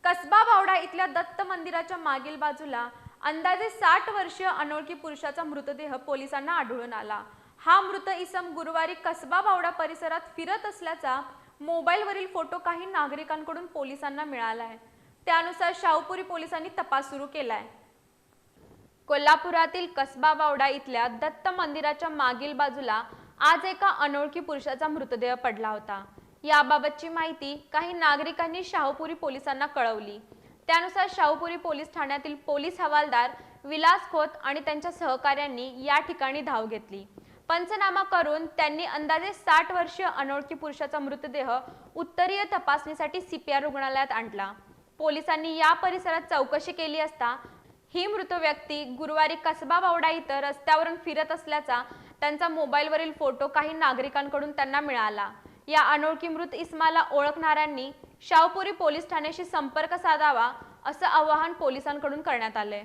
कसबा बावडा इथल्या दत्त मंदिराच्या मागील बाजूला अंदाजे 60 वर्षीय अनोळखी पुरुषाचा मृतदेह पोलिसांना आढळून आला। हा मृत इसम गुरुवारी कसबा बावडा परिसरात फिरत असल्याचा मोबाईलवरील फोटो काही नागरिकांकडून पोलिसांना मिळालाय। त्यानुसार शाहूपुरी पोलिसांनी तपास सुरू केलाय। कोल्हापुरातील कसबा बावडा इथल्या दत्त मंदिराच्या मागील बाजूला आज एका अनोळखी पुरुषाचा मृतदेह पडला होता। याबाबतची माहिती काही नागरिकांनी शाहूपुरी पोलिसांना कळवली। त्यानुसार शाहूपुरी पोलीस ठाण्यातील पोलीस हवालदार विलास खोत आणि त्यांच्या सहकाऱ्यांनी या ठिकाणी धाव घेतली। पंचनामा करून त्यांनी अंदाजे 60 वर्षीय अनोळखी पुरुषाचा मृतदेह उत्तरीय तपासणीसाठी सीपीआर रुग्णालयात आणला। पोलिसांनी या परिसरात चौकशी केली असता ही मृत व्यक्ती गुरुवारी कसबा बावडा इथं रस्त्यावरून फिरत असल्याचा त्यांचा मोबाईलवरील फोटो काही नागरिकांकडून त्यांना मिळाला। या अनोळखी मृत इसमाला ओळखणाऱ्यांनी शाहूपुरी पोलीस ठाण्याशी संपर्क साधावा असं आवाहन पोलिसांकडून करण्यात आले।